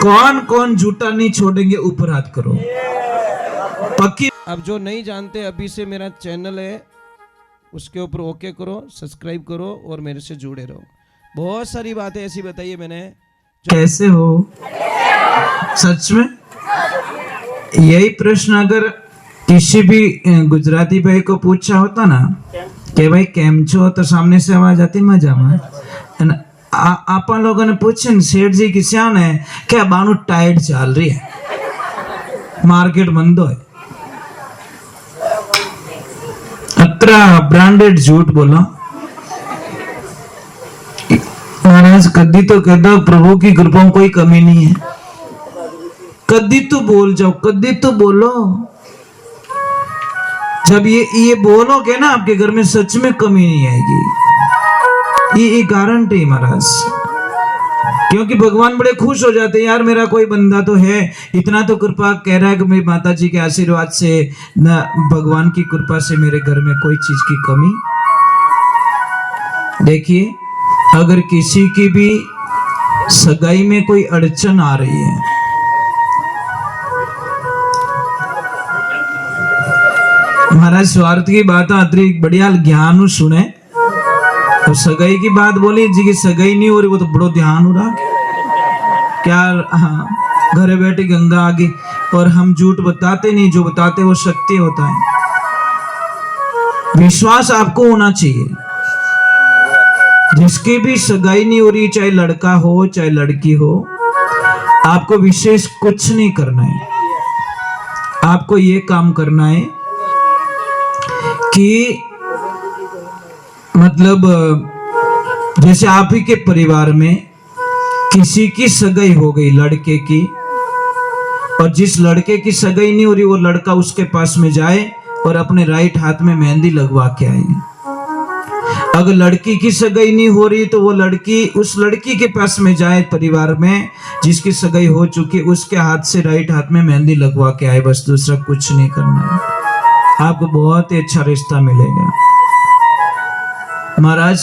कौन कौन झूठा नहीं छोड़ेंगे, ऊपर हाथ करो। पक्की। अब जो नहीं जानते, अभी से मेरा चैनल है उसके ऊपर ओके करो, सब्सक्राइब करो और मेरे से जुड़े रहो। बहुत सारी बातें ऐसी बताई है मैंने। कैसे हो सच में? यही प्रश्न अगर किसी भी गुजराती भाई को पूछा होता ना कि भाई केम छो, तो सामने से आवाज आती मजा में। आप लोगों ने पूछे सेठ जी की श्यान है क्या, बानू टाइट चल रही है, मार्केट बंद है, अतरा ब्रांडेड झूठ बोला। महाराज कदी तो कह दो प्रभु की कृपा में कोई कमी नहीं है, कदी तो बोल जाओ, कदी तो बोलो। जब ये बोलोगे ना, आपके घर में सच में कमी नहीं आएगी, ये गारंटी है महाराज। क्योंकि भगवान बड़े खुश हो जाते हैं, यार मेरा कोई बंदा तो है, इतना तो कृपा कह रहा है कि मेरी माता जी के आशीर्वाद से न भगवान की कृपा से मेरे घर में कोई चीज की कमी। देखिए, अगर किसी की भी सगाई में कोई अड़चन आ रही है, महाराज स्वार्थ की बात अतिरिक्त बढ़िया ज्ञान सुने। तो सगाई की बात बोली जी की सगाई नहीं हो रही, वो तो बड़ो ध्यान हो रहा क्या। हाँ, घरे बैठी गंगा आ गई, और हम झूठ बताते नहीं, जो बताते वो सत्य होता है। विश्वास आपको होना चाहिए। जिसकी भी सगाई नहीं हो रही, चाहे लड़का हो चाहे लड़की हो, आपको विशेष कुछ नहीं करना है। आपको ये काम करना है कि मतलब जैसे आप ही के परिवार में किसी की सगाई हो गई लड़के की, और जिस लड़के की सगाई नहीं हो रही, वो लड़का उसके पास में जाए और अपने राइट हाथ में मेहंदी लगवा के आए। अगर लड़की की सगाई नहीं हो रही, तो वो लड़की उस लड़की के पास में जाए, परिवार में जिसकी सगाई हो चुकी, उसके हाथ से राइट हाथ में मेहंदी लगवा के आए। बस दूसरा कुछ नहीं करना है, आपको बहुत ही अच्छा रिश्ता मिलेगा। महाराज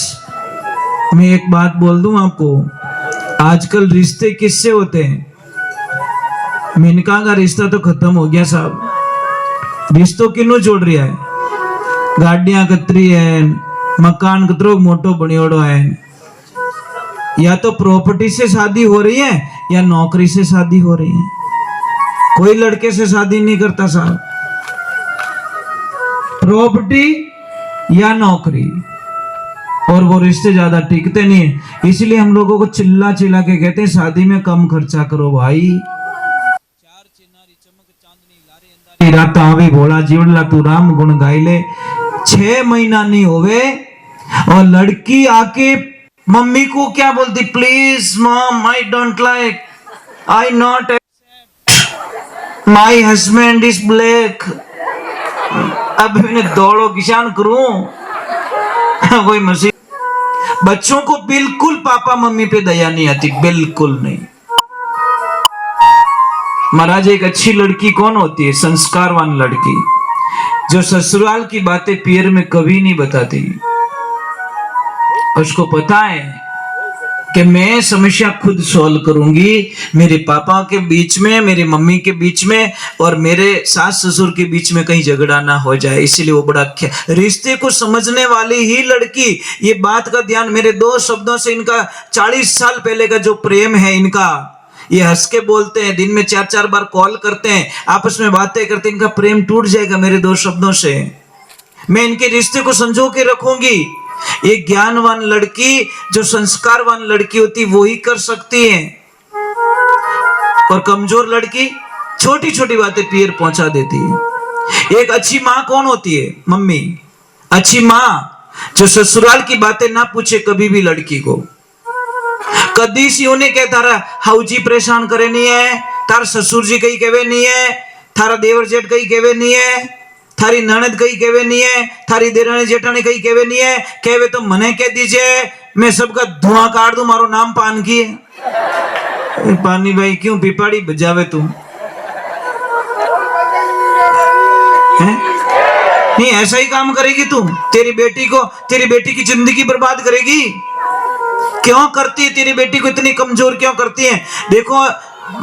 मैं एक बात बोल दूं आपको, आजकल रिश्ते किससे होते हैं? मिनका का रिश्ता तो खत्म हो गया साहब। रिश्तों किन्नू जोड़ रहा है? गाड़ियां कतरी है, मकान कतरो मोटो बनियोड़ो है। या तो प्रॉपर्टी से शादी हो रही है या नौकरी से शादी हो रही है। कोई लड़के से शादी नहीं करता साहब, प्रॉपर्टी या नौकरी, और वो रिश्ते ज्यादा टिकते नहीं है। इसलिए हम लोगों को चिल्ला चिल्ला के कहते हैं शादी में कम खर्चा करो भाई। चार चिनारी चमक चांदनी लारे अंदारी राता भी भोला जीवनला तू राम गुण गाई ले। 6 महीना नहीं होवे और लड़की आके मम्मी को क्या बोलती, please mom I don't like, I not accept, my husband is black. अब मैंने दौड़ो किसान करूं कोई मसीह। बच्चों को बिल्कुल पापा मम्मी पे दया नहीं आती, बिल्कुल नहीं। महाराज एक अच्छी लड़की कौन होती है? संस्कारवान लड़की, जो ससुराल की बातें पियर में कभी नहीं बताती। उसको पता है कि मैं समस्या खुद सॉल्व करूंगी, मेरे पापा के बीच में, मेरी मम्मी के बीच में और मेरे सास ससुर के बीच में कहीं झगड़ा ना हो जाए। इसीलिए वो बड़ा रिश्ते को समझने वाली ही लड़की ये बात का ध्यान, मेरे 2 शब्दों से इनका 40 साल पहले का जो प्रेम है इनका, ये हंस के बोलते हैं, दिन में 4-4 बार कॉल करते हैं, आपस में बातें करते हैं, इनका प्रेम टूट जाएगा मेरे 2 शब्दों से। मैं इनके रिश्ते को संजो के रखूंगी। एक ज्ञानवान लड़की, जो संस्कारवान लड़की होती, वो ही कर सकती है। और कमजोर लड़की छोटी छोटी बातें पियर पहुंचा देती है। एक अच्छी माँ कौन होती है? मम्मी। अच्छी माँ जो ससुराल की बातें ना पूछे कभी भी लड़की को। कदी सी उन्हें कह तारा हाउजी परेशान करे नहीं है, तार ससुर जी कहीं कहवे नहीं है, थारा देवर जेठ कहीं कहवे नहीं है, थारी ननद कहीं कहवे नहीं है, थारी देरानी जेठानी कहीं कहवे नहीं है। कहवे तो मने कह दीजिए, मैं सबका धुआं काट दूं, मारो नाम पान की है। पानी भाई क्यों पिपाड़ी बजावे तू है? नहीं ऐसा ही काम करेगी तू? तेरी बेटी की जिंदगी बर्बाद करेगी। क्यों करती है? तेरी बेटी को इतनी कमजोर क्यों करती है? देखो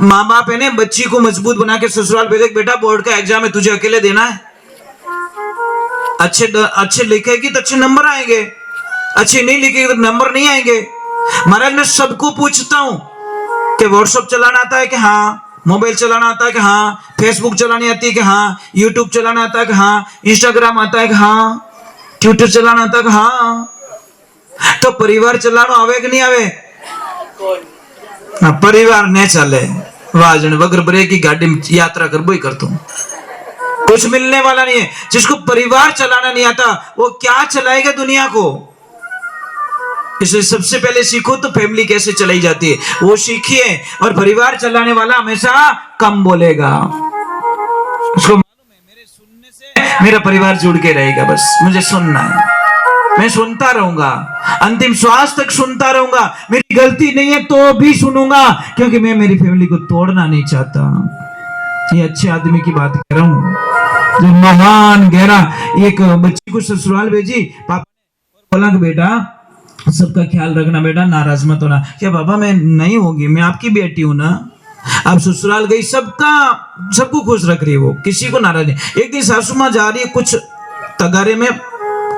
माँ बाप है ने बच्ची को मजबूत बना के ससुराल भेजे, बेटा बोर्ड का एग्जाम है तुझे अकेले देना है, अच्छे लिखेगी तो अच्छे नंबर आएंगे, अच्छे नहीं लिखेगी तो नंबर नहीं आएंगे। महाराज मैं सबको पूछता हूं कि व्हाट्सएप चलाना आता है कि हाँ, मोबाइल चलाना आता है कि हाँ, फेसबुक चलानी आती है कि हाँ, यूट्यूब चलाना आता है कि हाँ, इंस्टाग्राम आता है कि हाँ, ट्विटर चलाना आता है कि हाँ। तो परिवार चलाना आवे कि नहीं आवे? हाँ, परिवार ने चले वाजन वगर ब्रेक की गाड़ी में यात्रा कर बोई करता हूं, कुछ मिलने वाला नहीं है। जिसको परिवार चलाना नहीं आता वो क्या चलाएगा दुनिया को? इसलिए सबसे पहले सीखो तो फैमिली कैसे चलाई जाती है वो सीखिए, और परिवार चलाने वाला हमेशा कम बोलेगा। उसको मालूम है मेरे सुनने से मेरा परिवार जुड़ के रहेगा, बस मुझे सुनना है, मैं सुनता रहूंगा, अंतिम श्वास तक सुनता रहूंगा, मेरी गलती नहीं है तो भी सुनूंगा, क्योंकि मैं मेरी फैमिली को तोड़ना नहीं चाहता। ये अच्छे आदमी की बात कर रहा हूं जो महान गहरा। एक बच्ची को ससुराल भेजी, पापा ने बोला कि बेटा सबका ख्याल रखना, बेटा नाराज मत होना। क्या बाबा मैं नहीं होगी, मैं आपकी बेटी हूं ना। अब ससुराल गई, सबको खुश रख रही है, वो किसी को नाराज नहीं। एक दिन सासू माँ जा रही है कुछ तगारे में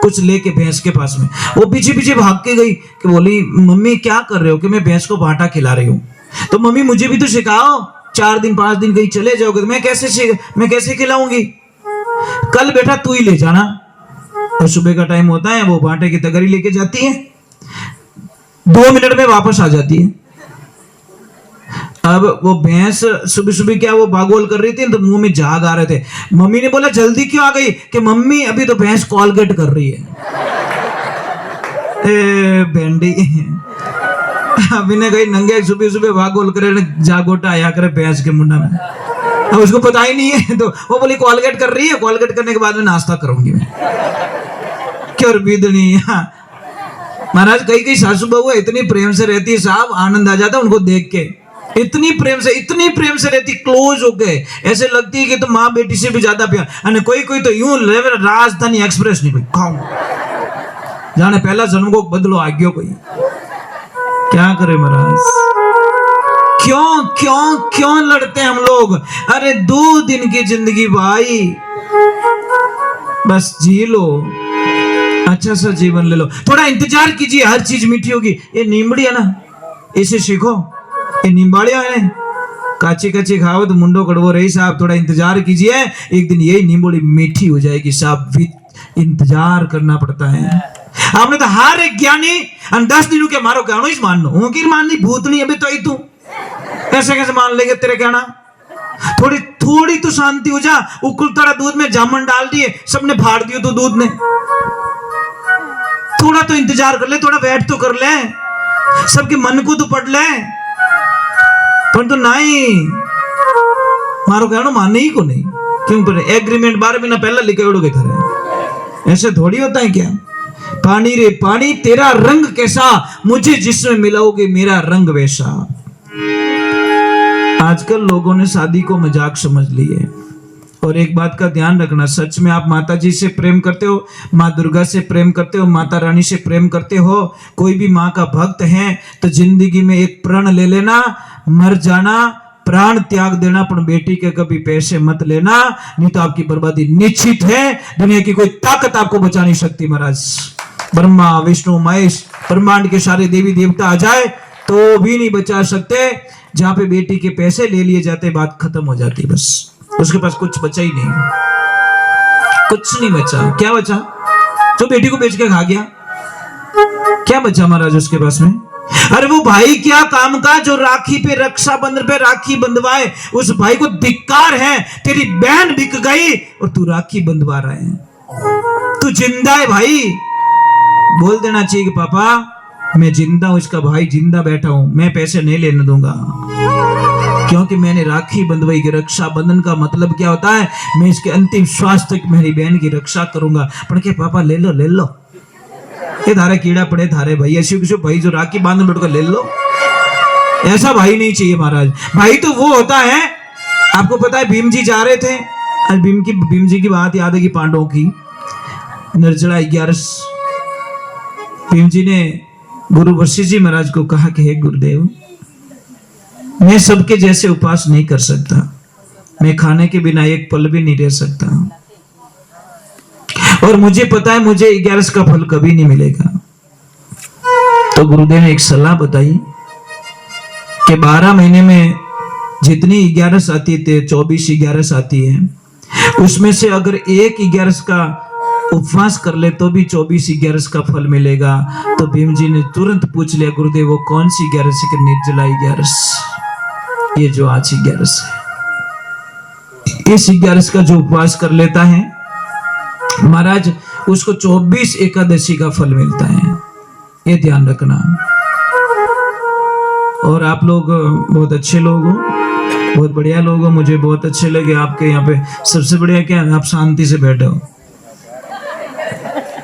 कुछ लेके भैंस के पास में, वो पीछे पीछे भाग के गई कि बोली मम्मी क्या कर रहे हो? कि मैं भैंस को बांटा खिला रही हूँ। तो मम्मी मुझे भी तो सिखाओ, 4 दिन 5 दिन कहीं चले जाओगे तो मैं कैसे खिलाऊंगी? कल बेटा तू ही ले जाना। और सुबह का टाइम होता है, वो बांटे की तगरी लेके जाती है, 2 मिनट में वापस आ जाती है। अब वो भैंस सुबह सुबह क्या वो बागोल कर रही थी तो मुंह में झाग आ रहे थे। मम्मी ने बोला जल्दी क्यों आ गई? कि मम्मी अभी तो भैंस कॉलगेट कर रही है। भेंडी अभी ने कही नंगे सुबह सुबह बागोल करे जागोटा आया करे भैंस के मुंडा में। अब उसको पता ही नहीं है तो वो बोली कॉलगेट कर रही है, कॉलगेट करने के बाद में नाश्ता करूंगी मैं। क्यों बीदनी महाराज, कई सासू बहू इतनी प्रेम से रहती है साहब, आनंद आ जाता है उनको देख के। इतनी प्रेम से रहती, क्लोज हो गए, ऐसे लगती है कि तो माँ बेटी से भी ज्यादा प्यार। कोई तो यूं राजधानी एक्सप्रेस नहीं खाऊं जाने पहला जन्म को बदलो आ गयो कोई। क्या करे महाराज, क्यों लड़ते हैं हम लोग? अरे 2 दिन की जिंदगी भाई, बस जी लो, अच्छा सा जीवन ले लो, थोड़ा इंतजार कीजिए, हर चीज मीठी होगी। ये नींबड़ी है ना, इसे सीखो, ये नींबाड़िया है, काची खाओ तो मुंडो कड़वो रही साहब, थोड़ा इंतजार कीजिए, एक दिन यही नींबड़ी मीठी हो जाएगी साहब। इंतजार करना पड़ता है। हमने तो हर एक ज्ञानी 10 दिनों के मारो कहनो इस मान लो की माननी भूतनी अभी तो आई तू ऐसे कैसे मान लेंगे तेरे कहना? थोड़ी तो शांति हो जा। उकलता दूध में जामुन डाल दिए, सबने फाड़ दियो तो दूध ने। थोड़ा तो इंतजार कर ले, थोड़ा वेट तो कर ले, सबके मन को तो पढ़ ले। पर तो नहीं मारो कहना मानने ही को नहीं, क्यों पर एग्रीमेंट 12 महीना पहला लिखे उड़ोगे थारे, ऐसे थोड़ी होता है क्या? पानी रे पानी तेरा रंग कैसा, मुझे जिसमें मिलाओगे मेरा रंग वैसा। आजकल लोगों ने शादी को मजाक समझ ली है। और एक बात का ध्यान रखना, सच में आप माता जी से प्रेम करते हो, माँ दुर्गा से प्रेम करते हो, माता रानी से प्रेम करते हो, कोई भी माँ का भक्त है तो जिंदगी में एक प्रण ले लेना, मर जाना, प्राण त्याग देना, पर बेटी के कभी पैसे मत लेना, नहीं तो आपकी बर्बादी निश्चित है। दुनिया की कोई ताकत आपको बचा नहीं सकती महाराज। ब्रह्मा विष्णु महेश ब्रह्मांड के सारे देवी देवता आ जाए तो भी नहीं बचा सकते। जहां पे बेटी के पैसे ले लिए जाते बात खत्म हो जाती, बस उसके पास कुछ बचा ही नहीं, कुछ नहीं बचा। क्या बचा? जो बेटी को बेच के खा गया, क्या बचा महाराज उसके पास में? अरे वो भाई क्या काम का जो राखी पे रक्षाबंधन पे राखी बंधवाए, उस भाई को धिक्कार है। तेरी बहन बिक गई और तू राखी बंधवा रहा है, तू जिंदा है भाई। बोल देना चाहिए कि पापा मैं जिंदा हूं, इसका भाई जिंदा बैठा हूं, मैं पैसे नहीं लेने दूंगा, क्योंकि मैंने राखी बंधवाई की। रक्षाबंधन का मतलब क्या होता है? मैं इसके अंतिम श्वास तक मेरी बहन की रक्षा करूंगा। पर के पापा ले लो ये धारे कीड़ा पड़े धारे भाई, ऐसे किसी भाई जो राखी बांध बैठ कर ले लो, ऐसा भाई नहीं चाहिए महाराज। भाई तो वो होता है, आपको पता है भीम जी जा रहे थे, आज भीम जी की बात याद है कि पांडवों की निर्जला 11 भीम जी ने गुरु वशिष्ठ जी महाराज को कहा कि हे गुरुदेव मैं सबके जैसे उपवास नहीं कर सकता, मैं खाने के बिना एक पल भी नहीं रह सकता, और मुझे पता है मुझे 11 का फल कभी नहीं मिलेगा। तो गुरुदेव ने एक सलाह बताई कि 12 महीने में जितनी 11 आती थे, 24 11 आती है, उसमें से अगर एक 11 का उपवास कर ले तो भी 24 11 का फल मिलेगा। तो भीम जी ने तुरंत पूछ लिया, गुरुदेव वो कौन सी 11 है? निर्जला 11, ये जो आज 11 है, इस 11 का जो उपवास कर लेता है महाराज, उसको 24 एकादशी का फल मिलता है, ये ध्यान रखना। और आप लोग बहुत अच्छे लोग हो, बहुत बढ़िया लोग हो, मुझे बहुत अच्छे लगे आपके यहाँ पे। सबसे बढ़िया क्या है, आप शांति से बैठे हो।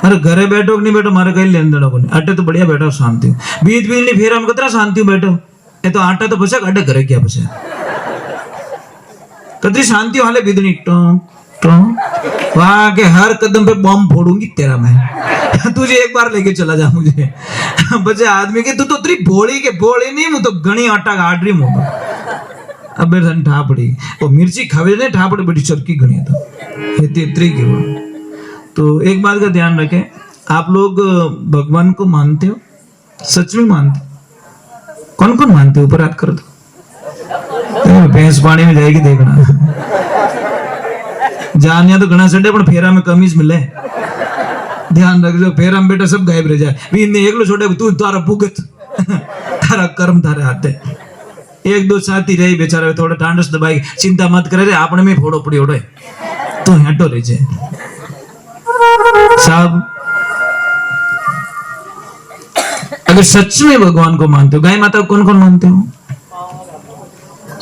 अरे घरे बैठो कि नहीं बैठो, हमारे कहीं लेन देना को नहीं, अटे तो बढ़िया बैठो शांति, बीत भी नहीं फिर हम कितना शांति बैठो। ये तो आटा तो बचा, अड्डे घरे क्या बचा, कतरी शांति हाले बिदनी वहां के हर कदम पे बम फोड़ूंगी तेरा मैं। तुझे एक बार लेके चला जा मुझे बचे आदमी के, तू तो तेरी भोड़ी के भोड़ी नहीं, मुझे तो गणी आटा गाड़ रही मुंह। अब बेर ठापड़ी वो मिर्ची खावे ने ठापड़ी बड़ी चरकी गणी तो इतनी की वो। तो एक बात का ध्यान रखें, आप लोग भगवान को मानते हो, सच में मानते हो? कौन कौन मानते हो? ऊपर हाथ कर दो, भैंस पानी में जाएगी देखना। जानिया तो घना चढ़े पर फेरा में कमीज मिले, ध्यान रख जो फेरा में बेटा सब गायब रह जाए। एक लो छोटे तू तारा भुगत तारा कर्म तारे हाथ है। एक दो साथी रही बेचारा थोड़ा टांडस दबाई, चिंता मत करे रे आपने में फोड़ो पड़ी ओढ़े तो हटो रह जाए साहब। अगर सच में भगवान को मानते हो, गाय माता को कौन कौन मानते हो?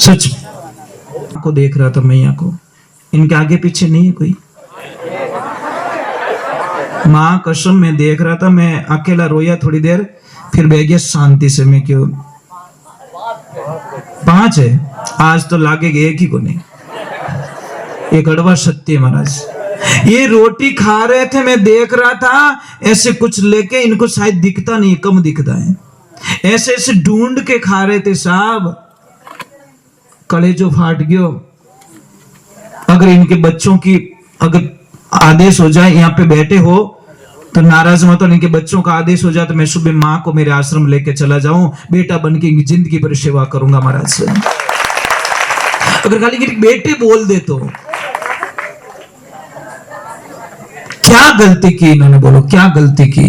सच को देख रहा था मैया को, इनके आगे पीछे नहीं है कोई। मां कसम में देख रहा था, मैं अकेला रोया थोड़ी देर, फिर बह गया शांति से। मैं क्यों 5 है आज तो लागेगा एक ही को नहीं। ये कड़वा सत्य है महाराज। ये रोटी खा रहे थे, मैं देख रहा था ऐसे कुछ लेके, इनको शायद दिखता नहीं, कम दिखता है, ऐसे ऐसे ढूंढ के खा रहे थे साहब। कलेजो फाट गयो। अगर इनके बच्चों की अगर आदेश हो जाए, यहाँ पे बैठे हो तो नाराज मत हो, इनके बच्चों का आदेश हो जाए तो मैं सुबह माँ को मेरे आश्रम लेके चला जाऊं, बेटा बन के जिंदगी पर सेवा करूंगा महाराज से। अगर खाली बेटे बोल दे तो क्या गलती की इन्होंने, बोलो क्या गलती की?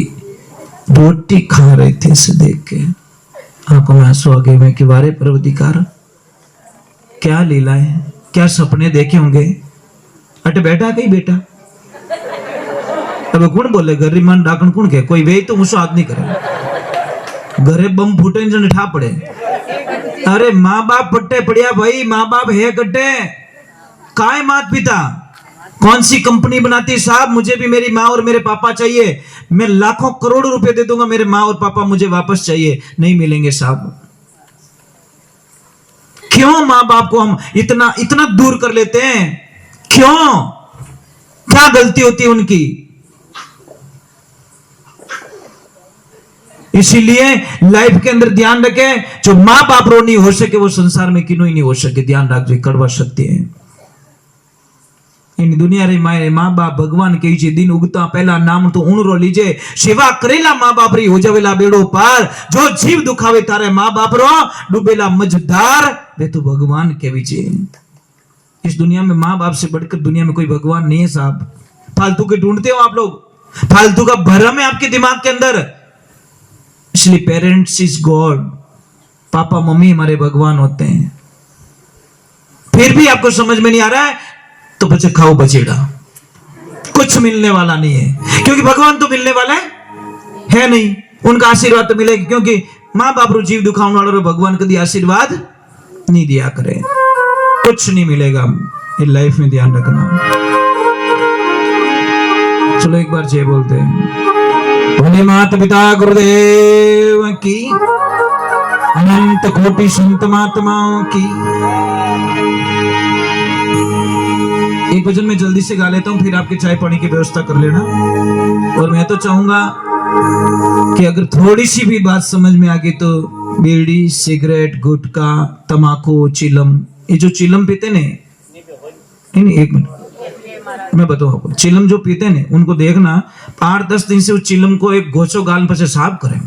रोटी खा रहे थे इसे देख के, आंखों में आंसू आ गए। मैं कि वारे परवदिकार, क्या लीला है, क्या सपने देखे होंगे। अटे बैठा कहीं बेटा, अब कौन बोले गरीब मान डाकन कौन के, कोई वे तो मुझसे हाथ नहीं करे, घरे बम फूटे जन ठा पड़े। अरे माँ बाप पट्टे पड़िया भाई, माँ बाप है कट्टे, काय मात पिता, कौन सी कंपनी बनाती साहब? मुझे भी मेरी माँ और मेरे पापा चाहिए, मैं लाखों करोड़ों रुपए दे दूंगा, मेरे माँ और पापा मुझे वापस चाहिए, नहीं मिलेंगे साहब। क्यों माँ बाप को हम इतना इतना दूर कर लेते हैं? क्यों? क्या गलती होती है उनकी? इसीलिए लाइफ के अंदर ध्यान रखें, जो माँ बाप रो नहीं हो सके वो संसार में किन्हों ही नहीं हो सके। ध्यान रखिए, कड़वा सत्य है। इन दुनिया रे माए माँ बाप भगवान के जे दिन उगता पहला नाम तो उन रो लीजे, सेवा करेला माँ बाप री हो जावेला बेड़ो पार, जो जीव दुखावे तारे माँ बाप रो डूबेला मझधार, वे तो भगवान के विचे। इस दुनिया में माँ बाप से बढ़कर दुनिया में कोई भगवान नहीं है साहब। फालतू के ढूंढते हो आप लोग, फालतू का भरम है आपके दिमाग के अंदर। इसलिए parents is God, papa mummy हमारे भगवान होते हैं। फिर भी आपको समझ में नहीं आ रहा है तो बच्चे खाओ बचेड़ा, कुछ मिलने वाला नहीं है, क्योंकि भगवान तो मिलने वाला है नहीं, उनका आशीर्वाद तो मिलेगा, क्योंकि माँ बाप रो जीव दुखाने वालों भगवान कभी आशीर्वाद नहीं दिया करे, कुछ नहीं मिलेगा ये लाइफ में। ध्यान रखना। चलो एक बार जय बोलते हैं। भोले माता पिता गुरुदेव की, अनंत कोटि संत महात्माओं की। एक भजन में जल्दी से गा लेता हूं, फिर आपके चाय पानी की व्यवस्था कर लेना। और मैं तो चाहूंगा कि अगर थोड़ी सी भी बात समझ में आ गई तो बीड़ी, सिगरेट, गुटखा, तम्बाकू, चिलम, ये जो चिलम पीते ने, नहीं एक मिनट मैं बताऊं आपको, चिलम जो पीते ने उनको देखना 8-10 दिन से उस चिलम को एक गोचो गाल पर से साफ करें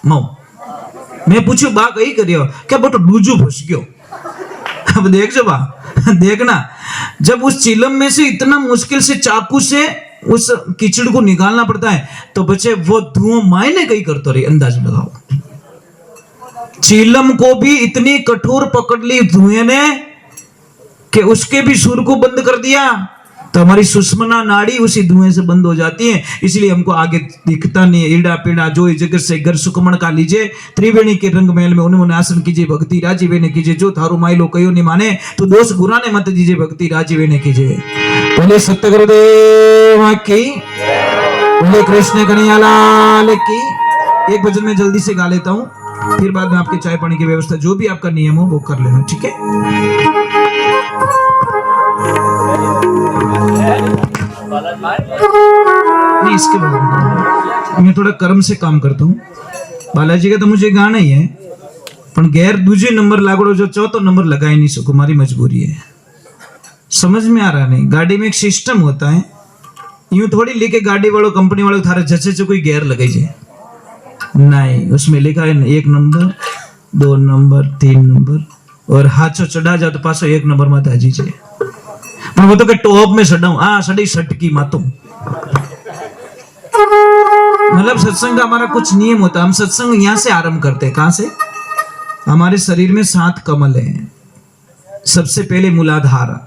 मऊ। मैं पूछू बा कही करियो क्या बटो डूजू फंस गयो। अब देख जो बा देखना, जब उस चिलम में से इतना मुश्किल से चाकू से उस कीचड़ को निकालना पड़ता है तो बच्चे वो धुआं मायने कहीं करते रही, अंदाज लगाओ। चिलम को भी इतनी कठोर पकड़ ली धुएं ने कि उसके भी सुर को बंद कर दिया, तो हमारी सुषमना नाड़ी उसी धुएं से बंद हो जाती है। इसलिए हमको आगे दिखता नहीं है। ईड़ा पीड़ा जो जगत से घर सुखमण का लीजिए, त्रिवेणी के रंग महल में उन्होंने आसन कीजिए, भक्ति राजीवे ने कीजिए, जो थारू माइलो कयो नहीं माने तो दोष गुराने मत दीजिए, भक्ति राजीवे ने कीजिए। बोले सत्य गुरुदेव की, बोले कृष्ण कन्हैया लाल की। एक भजन में जल्दी से गा लेता हूँ, फिर बाद में आपके चाय पानी की व्यवस्था जो भी आपका नियम हो वो कर लेना, ठीक है। नहीं इसके बाद मैं थोड़ा कर्म से काम करता हूँ। बालाजी का तो मुझे गाना ही है, पर गैर दूसरे नंबर लागड़ो जो चौथो नंबर लगा ही नहीं सको, हमारी मजबूरी है। समझ में आ रहा नहीं, गाड़ी में एक सिस्टम होता है, यूं थोड़ी लेके गाड़ी वालों कंपनी वालों थारे जैसे से कोई गैर लगे जाए, नहीं उसमें लिखा है 1 नंबर 2 नंबर 3 नंबर और हाथों चढ़ा जा तो पासो 1 नंबर में ताजी जाए। पर वो तो के टॉप में सडाऊं, हाँ सड़ी सटकी मातू। मतलब सत्संग का हमारा कुछ नियम होता है। हम सत्संग यहाँ से आरंभ करते हैं, कहां से? हमारे शरीर में 7 कमल हैं। सबसे पहले मूलाधार,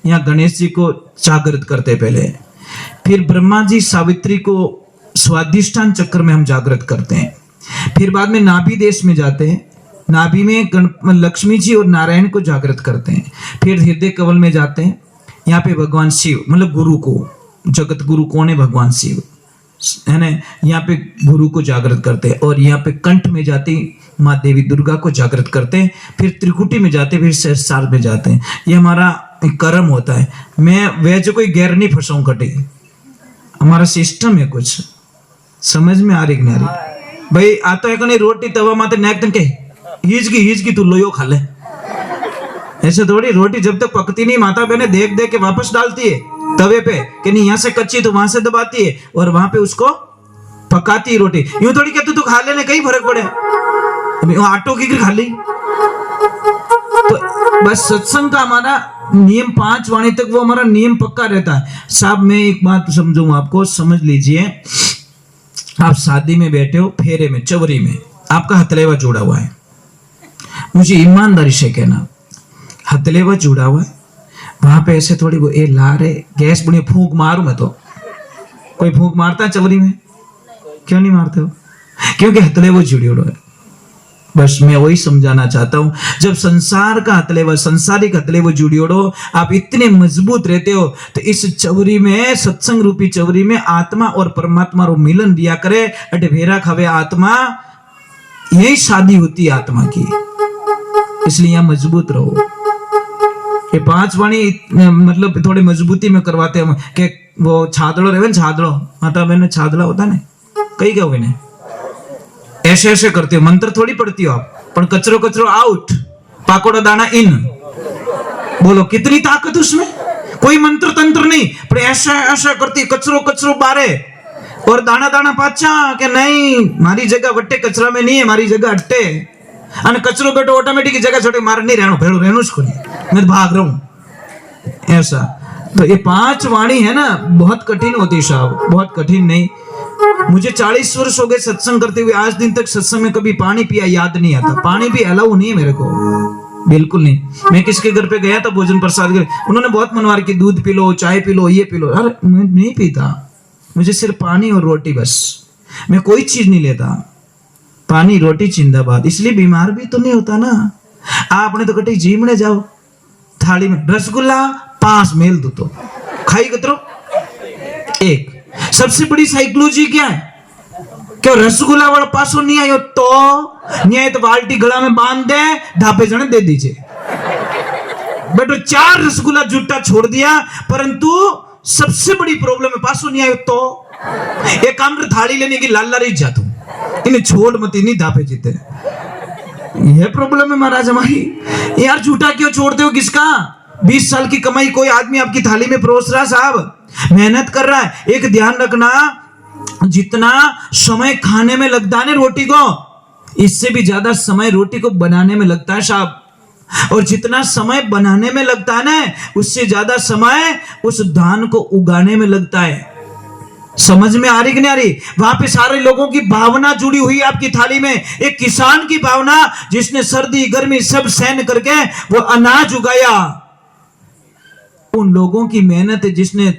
यहाँ गणेश जी को जागृत करते पहले, फिर ब्रह्मा जी सावित्री को स्वादिष्ठान चक्र में हम जागृत करते हैं, फिर बाद में नाभि देश में जाते हैं, नाभि में लक्ष्मी जी और नारायण को जागृत करते हैं, फिर हृदय कमल में जाते हैं, यहाँ पे भगवान शिव मतलब गुरु को, जगत गुरु कौन है? भगवान शिव है ना, यहाँ पे गुरु को जागृत करते हैं, और यहाँ पे कंठ में जाती माँ देवी दुर्गा को जागृत करते हैं, फिर त्रिकुटी में जाते हैं, फिर सहस्रार में जाते हैं। ये हमारा कर्म होता है। मैं वह जो कोई गैर नहीं फंसाऊं कटे, हमारा सिस्टम है कुछ। समझ में आ रही नहीं आ रही? भाई आता है कहीं रोटी तवा माते नेक तन के हिज की तू लोयो खा ले, ऐसे थोड़ी। रोटी जब तक पकती नहीं माता बहने देख देख के वापस डालती है तवे पे, कि नहीं यहाँ से कच्ची तो वहां से दबाती है और वहां पे उसको पकाती है रोटी। यूं थोड़ी कहते तू खा लेने कहीं फर्क पड़े, अभी आटो की खा ली। तो बस सत्संग का हमारा नियम 5 वाणी तक वो हमारा नियम पक्का रहता है। साहब मैं एक बात समझूं आपको, समझ लीजिए। आप शादी में बैठे हो, फेरे में, चवरी में, आपका हथलेवा जुड़ा हुआ है। मुझे ईमानदारी से कहना, हथलेवा जुड़ा हुआ है, वहां पे ऐसे थोड़ी वो ला रहे गैस बुढ़ी फूंक मारू मैं तो। कोई फूंक मारता है चवरी में? क्यों नहीं मारते हो? क्योंकि हथलेवा जुड़ी हुआ है। बस मैं वही समझाना चाहता हूं, जब संसार का हथलेवा, संसारिक हथलेवा जुड़ी ओढ़ो, आप इतने मजबूत रहते हो, तो इस चवरी में, सत्संग रूपी चवरी में आत्मा और परमात्मा रो मिलन दिया करे। अटे भेरा खावे आत्मा, यही शादी होती है आत्मा की। इसलिए यहां मजबूत रहो। ये 5 वाणी मतलब थोड़ी मजबूती में करवाते हम, कि वो छादड़ो रहे, छादड़ो माता बहन छादड़ा होता है कई क्या हुए, ऐसे ऐसे करते हो, मंत्र थोड़ी पढ़ती हो आप, पर कचरो कचरो आउट, पाकोड़ा दाना इन। बोलो कितनी ताकत उसमें, कोई मंत्र तंत्र नहीं, पर ऐसा ऐसा करती, कचरो कचरो बारे और दाना दाना पाचा, कि नहीं मारी जगह वट्टे कचरा में नहीं है, मारी जगह अट्टे, અને कचरो बेटो ऑटोमेटिक जगह छोटे मार नहीं रहना, भेड़ो रहना उसको नहीं, मैं भाग रहा हूं ऐसा। तो ये 5 वाणी है ना, बहुत कठिन होती है साहब, बहुत कठिन नहीं। मुझे 40 वर्ष हो गए सत्संग करते हुए, आज दिन तक सत्संग में कभी पानी पिया याद नहीं आता। पानी भी अलाउ नहीं है मेरे को, बिल्कुल नहीं। मैं किसके घर पे गया था भोजन प्रसाद के, उन्होंने बहुत मनवार की, दूध पी लो, चाय पी लो, ये पी लो। अरे मैं नहीं पीता, मुझे सिर्फ पानी और रोटी बस, मैं कोई चीज नहीं लेता। पानी रोटी जिंदाबाद। इसलिए बीमार भी तो नहीं होता ना। आपने तो कटी जीमने जाओ, थाली में रसगुल्ला 5 मेल दो तो खाई कतरो 1। सबसे बड़ी साइकोलॉजी क्या है, क्यों रसगुल्ला वाला पासो नहीं आयो तो नहीं आए तो बाल्टी गला में बांध दे, ढापे जने दे दीजिए। बेटो 4 रसगुल्ला जुट्टा छोड़ दिया, परंतु सबसे बड़ी प्रॉब्लम है पासो नहीं आयो तो एक काम कर, थाली लेने की लाल लारी जा तू, इन्हें छोड़ मत, इन्हीं धापे जीते। यह प्रॉब्लम है महाराज हमारी। यार झूठा क्यों छोड़ते हो? किसका 20 साल की कमाई कोई आदमी आपकी थाली में परोस रहा, साहब मेहनत कर रहा है। एक ध्यान रखना, जितना समय खाने में लगता है ना रोटी को, इससे भी ज्यादा समय रोटी को बनाने में लगता है साहब। और जितना समय बनाने में लगता है ना, उससे ज्यादा समय उस धान को उगाने में लगता है। समझ में आ रही कि नहीं आ रही? वहां पे सारे लोगों की भावना जुड़ी हुई है आपकी थाली में। एक किसान की भावना, जिसने सर्दी गर्मी सब सहन करके वो अनाज उगाया। उन लोगों की मेहनत है, जिसने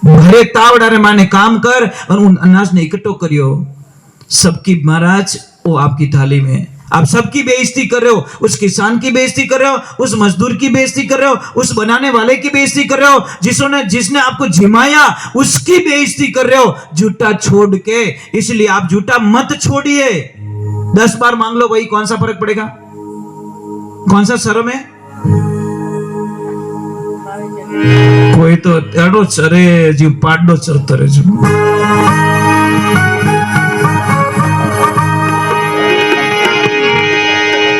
भरे तावड़ारे माने काम कर और उन अनाज ने इकट्ठो करियो। सबकी महाराज वो आपकी थाली में, आप सबकी बेइज्जती कर रहे हो। उस किसान की बेइज्जती कर रहे हो, उस मजदूर की बेइज्जती कर रहे हो, उस बनाने वाले की बेइज्जती कर रहे हो, जिसने आपको झिमाया उसकी बेइज्जती कर रहे हो झूठा छोड़ के। इसलिए आप झूठा मत छोड़िए। 10 बार मांग लो भाई, कौन सा फर्क पड़ेगा? कौन सा शर्म है? कोई तो एडो चरे जी पाडो चरता रहे जो।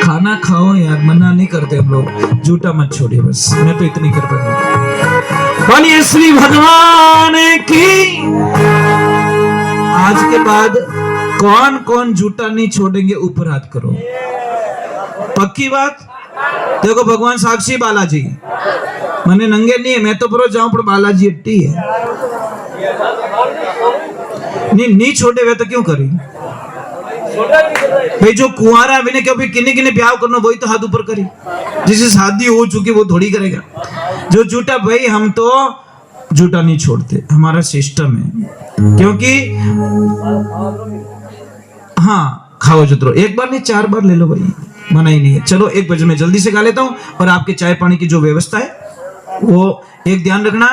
खाना खाओ यार, मना नहीं करते हम लोग, झूठा मत छोड़िए बस। मैं तो इतनी कर पाऊंगा। बोलिए श्री भगवान की। आज के बाद कौन कौन झूठा नहीं छोड़ेंगे, ऊपर हाथ करो। पक्की बात? देखो भगवान साक्षी बालाजी, मने नंगे नहीं है, मैं तो परो जाऊं पर बालाजी अट्टी है। नहीं छोड़े हुए तो क्यों करी भाई? जो कुंवारा है क्यों किन्ने किन्ने ब्याह करना, वही तो हाथ ऊपर करी। जिसे शादी हो चुकी वो थोड़ी करेगा। जो झूठा भाई, हम तो झूठा नहीं छोड़ते, हमारा सिस्टम है। क्योंकि हाँ खाओ जो, एक बार नहीं 4 बार ले लो भाई, मना ही नहीं है। चलो 1 बजे मैं जल्दी से खा लेता हूँ। और आपके चाय पानी की जो व्यवस्था है वो एक ध्यान रखना,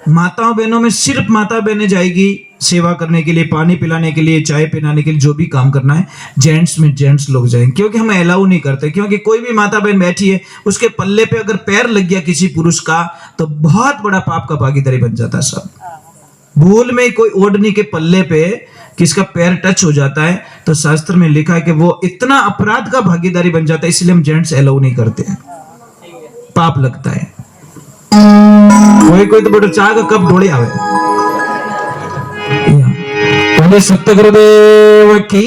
माताओं बहनों में सिर्फ माता बहनें जाएगी सेवा करने के लिए, पानी पिलाने के लिए, चाय पिलाने के लिए, जो भी काम करना है। जेंट्स में जेंट्स लोग जाएंगे, क्योंकि हम अलाउ नहीं करते। क्योंकि कोई भी माता बहन बैठी है, उसके पल्ले पे अगर पैर लग गया किसी पुरुष का, तो बहुत बड़ा पाप का भागीदारी बन जाता है। सब भूल में कोई ओढ़नी के पल्ले पे किसका पैर टच हो जाता है, तो शास्त्र में लिखा है कि वो इतना अपराध का भागीदारी बन जाता है। इसलिए हम जेंट्स अलाउ नहीं करते हैं, पाप लगता है। कोई तो बड़ा चाह का कब ढोले आवे। बोले सत्य गुरुदेव की।